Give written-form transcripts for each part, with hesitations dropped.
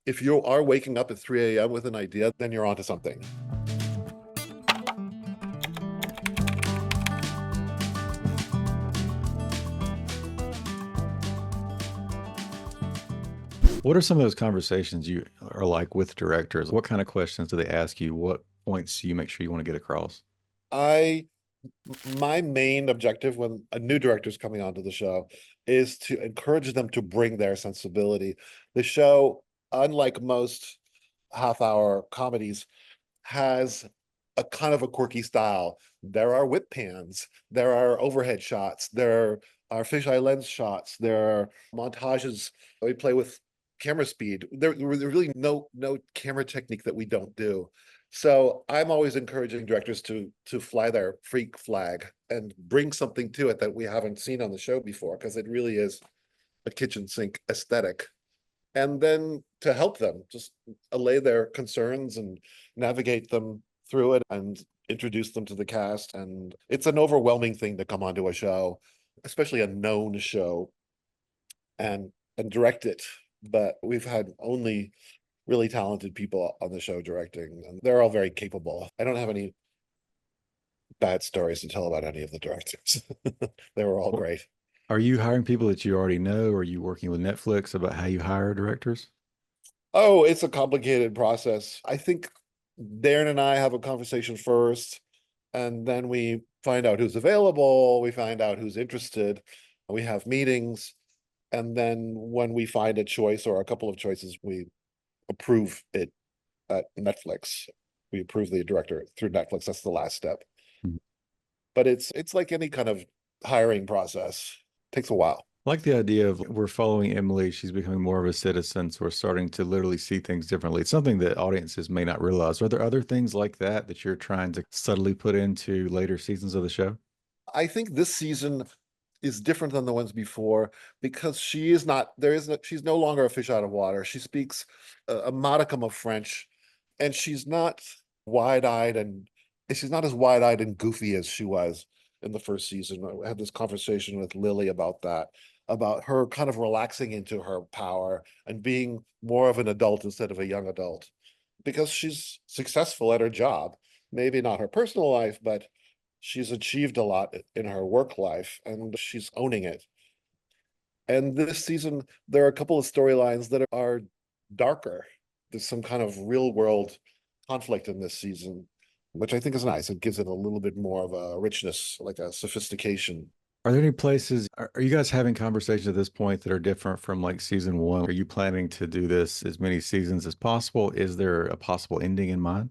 If you are waking up at 3 a.m. with an idea, then you're onto something. What are some of those conversations you are like with directors? What kind of questions do they ask you? What points do you make sure you want to get across? I My main objective when a new director is coming onto the show is to encourage them to bring their sensibility. The show, unlike most half-hour comedies, has a kind of a quirky style. There are whip pans, there are overhead shots, there are fisheye lens shots, there are montages. We play with camera speed. There's really no camera technique that we don't do. So I'm always encouraging directors to fly their freak flag and bring something to it that we haven't seen on the show before, because it really is a kitchen sink aesthetic. And then to help them just allay their concerns and navigate them through it and introduce them to the cast. And it's an overwhelming thing to come onto a show, especially a known show, and direct it. But we've had only really talented people on the show directing, and they're all very capable. I don't have any bad stories to tell about any of the directors. They were all Well, great. are you hiring people that you already know? Or are you working with Netflix about how you hire directors? Oh, it's a complicated process. I think Darren and I have a conversation first, and then we find out who's available, we find out who's interested, we have meetings, and then when we find a choice or a couple of choices, we approve it at Netflix. We approve the director through Netflix. That's the last step. Mhm. But it's like any kind of hiring process. It takes a while. I like the idea of we're following Emily. She's becoming more of a citizen. So we're starting to literally see things differently. It's something that audiences may not realize. Are there other things like that that you're trying to subtly put into later seasons of the show? I think this season is different than the ones before because she is not there is no, she's no longer a fish out of water. She speaks a modicum of French, and wide-eyed and she's not as wide-eyed and goofy as she was in the first season. I had this conversation with Lily about that, about her kind of relaxing into her power and being more of an adult instead of a young adult, because she's successful at her job. Maybe not her personal life, but she's achieved a lot in her work life and she's owning it. And this season, there are a couple of storylines that are darker. There's some kind of real world conflict in this season, which I think is nice. It gives it a little bit more of a richness, like a sophistication. Are there any places, are you guys having conversations at this point that are different from like season one? Are you planning to do this as many seasons as possible? Is there a possible ending in mind?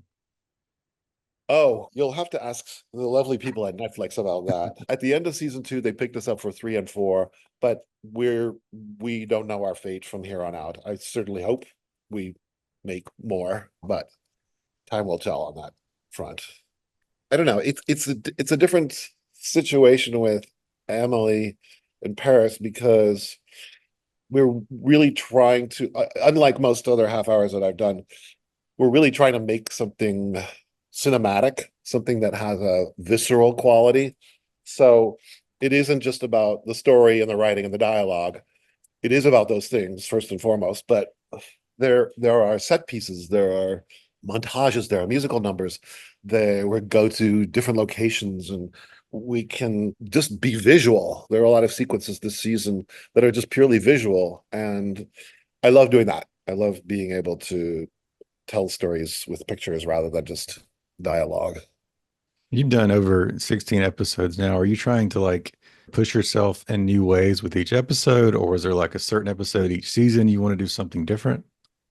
Oh, you'll have to ask the lovely people at Netflix about that. At the end of season two, they picked us up for three and four, but we don't know our fate from here on out. I certainly hope we make more, but time will tell on that front. I don't know. It's a different situation with Emily in Paris because we're really trying to, unlike most other half hours that I've done, we're really trying to make something cinematic, something that has a visceral quality. So it isn't just about the story and the writing and the dialogue. It is about those things first and foremost, but there are set pieces, there are montages, there are musical numbers, there we go to different locations and we can just be visual. There are a lot of sequences this season that are just purely visual, and I love doing that. I love being able to tell stories with pictures rather than just dialogue. You've done over 16 episodes now. Are you trying to like push yourself in new ways with each episode, or is there like a certain episode each season you want to do something different?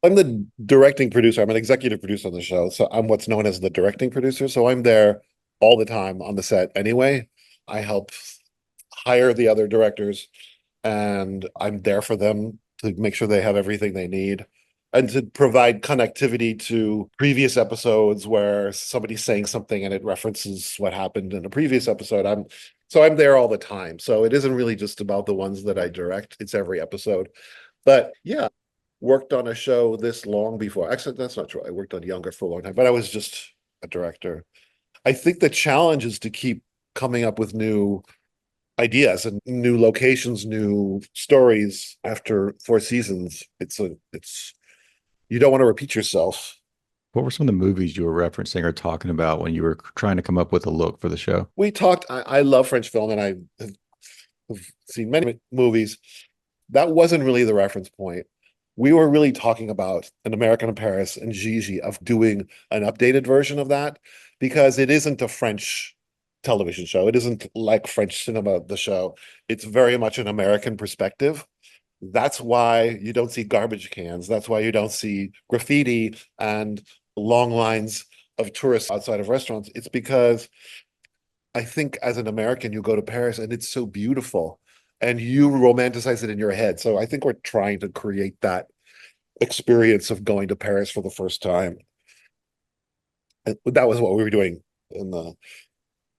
I'm the directing producer. I'm an executive producer on the show. So I'm what's known as the directing producer. So I'm there all the time on the set anyway. I help hire the other directors, and I'm there for them to make sure they have everything they need and to provide connectivity to previous episodes where somebody's saying something and it references what happened in a previous episode. I'm there all the time. So it isn't really just about the ones that I direct. It's every episode. But yeah, worked on a show this long before. Actually, that's not true. I worked on Younger for a long time, but I was just a director. I think the challenge is to keep coming up with new ideas and new locations, new stories after four seasons. It's you don't want to repeat yourself. What were some of the movies you were referencing or talking about when you were trying to come up with a look for the show? We talked, I love French film and have seen many movies. That wasn't really the reference point. We were really talking about An American in Paris and Gigi of doing an updated version of that because it isn't a French television show. It isn't like French cinema, the show. It's very much an American perspective. That's why you don't see garbage cans. That's why you don't see graffiti and long lines of tourists outside of restaurants. It's because I think as an American, you go to Paris and it's so beautiful and you romanticize it in your head. So I think we're trying to create that experience of going to Paris for the first time. And that was what we were doing in the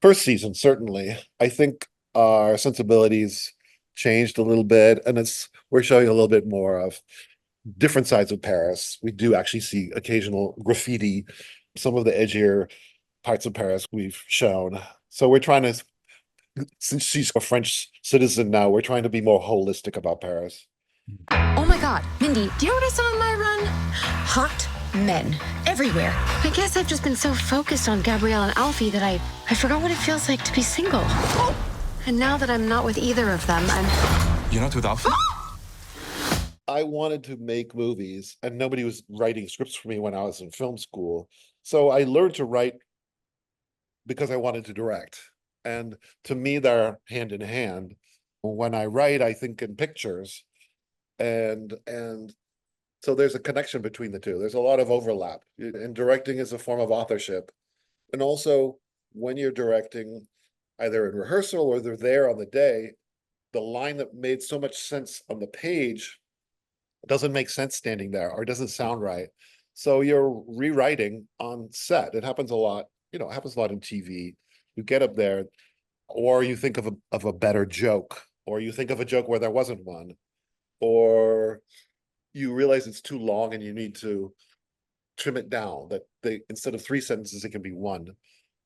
first season, certainly. I think our sensibilities changed a little bit, and we're showing a little bit more of different sides of Paris. We do actually see occasional graffiti, some of the edgier parts of Paris we've shown. So we're trying to, since she's a French citizen now, we're trying to be more holistic about Paris. Oh my God, Mindy, do you know what I saw on my run? Hot men everywhere. I guess I've just been so focused on Gabrielle and Alfie that I forgot what it feels like to be single. Oh. And now that I'm not with either of them, You're not with Alfie? I wanted to make movies and nobody was writing scripts for me when I was in film school. So I learned to write because I wanted to direct. And to me, they're hand in hand. When I write, I think in pictures. And so there's a connection between the two. There's a lot of overlap. And directing is a form of authorship. And also, when you're directing, either in rehearsal or they're there on the day, the line that made so much sense on the page doesn't make sense standing there or doesn't sound right. So you're rewriting on set. It happens a lot, it happens a lot in TV. You get up there, or you think of a better joke, or you think of a joke where there wasn't one, or you realize it's too long and you need to trim it down, that they instead of 3 sentences, it can be one.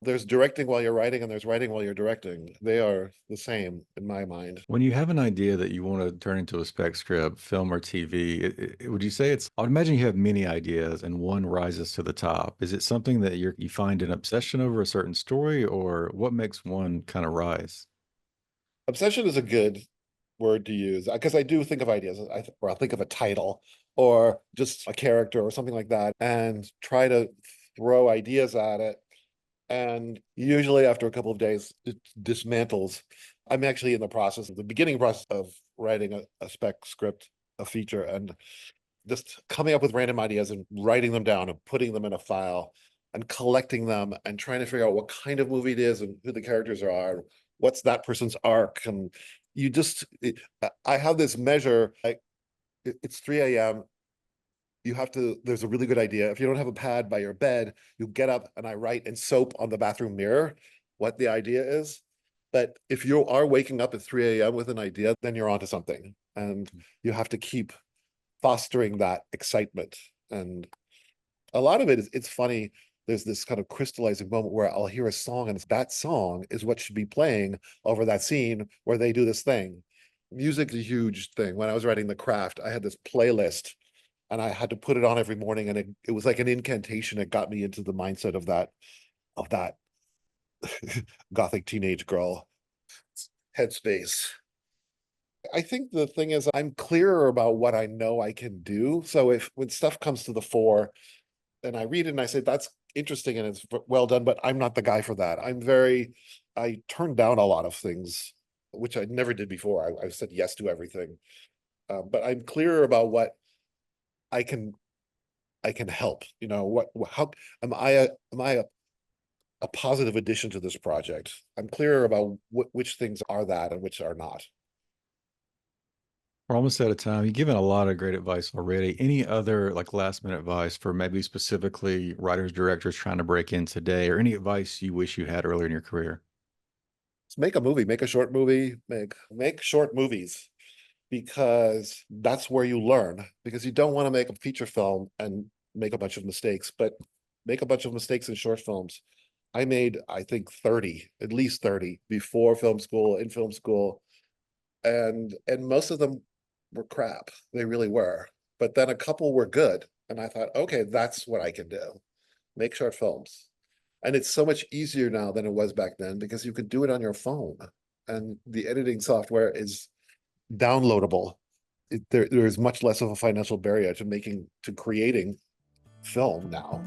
There's directing while you're writing and there's writing while you're directing. They are the same in my mind. When you have an idea that you want to turn into a spec script, film or TV, would you say I would imagine you have many ideas and one rises to the top. Is it something that you find an obsession over a certain story, or what makes one kind of rise? Obsession is a good word to use because I do think of ideas, or I'll think of a title or just a character or something like that and try to throw ideas at it. And usually after a couple of days, it dismantles. I'm actually in the beginning process of writing a spec script, a feature, and just coming up with random ideas and writing them down and putting them in a file and collecting them and trying to figure out what kind of movie it is and who the characters are, what's that person's arc. And I have this measure, it's 3 a.m. There's a really good idea. If you don't have a pad by your bed, you get up and I write in soap on the bathroom mirror what the idea is. But if you are waking up at 3 a.m. with an idea, then you're onto something. And you have to keep fostering that excitement. And a lot of it's funny. There's this kind of crystallizing moment where I'll hear a song and that song is what should be playing over that scene where they do this thing. Music is a huge thing. When I was writing The Craft, I had this playlist and I had to put it on every morning, and it was like an incantation. It got me into the mindset of that gothic teenage girl headspace. I think the thing is I'm clearer about what I know I can do. So when stuff comes to the fore and I read it and I say, that's interesting and it's well done, but I'm not the guy for that. I turn down a lot of things, which I never did before. I said yes to everything. But I'm clearer about what I can help, how am I a positive addition to this project? I'm clearer about which things are that and which are not. We're almost out of time. You've given a lot of great advice already. Any other like last minute advice for maybe specifically writers, directors trying to break in today, or any advice you wish you had earlier in your career? Let's make a movie, make a short movie, make short movies, because that's where you learn, because you don't want to make a feature film and make a bunch of mistakes, but make a bunch of mistakes in short films. I made, I think, 30, at least 30 before film school, in film school, and most of them were crap. They really were. But then a couple were good. And I thought, okay, that's what I can do. Make short films. And it's so much easier now than it was back then because you could do it on your phone. And the editing software is downloadable. There is much less of a financial barrier to creating film now.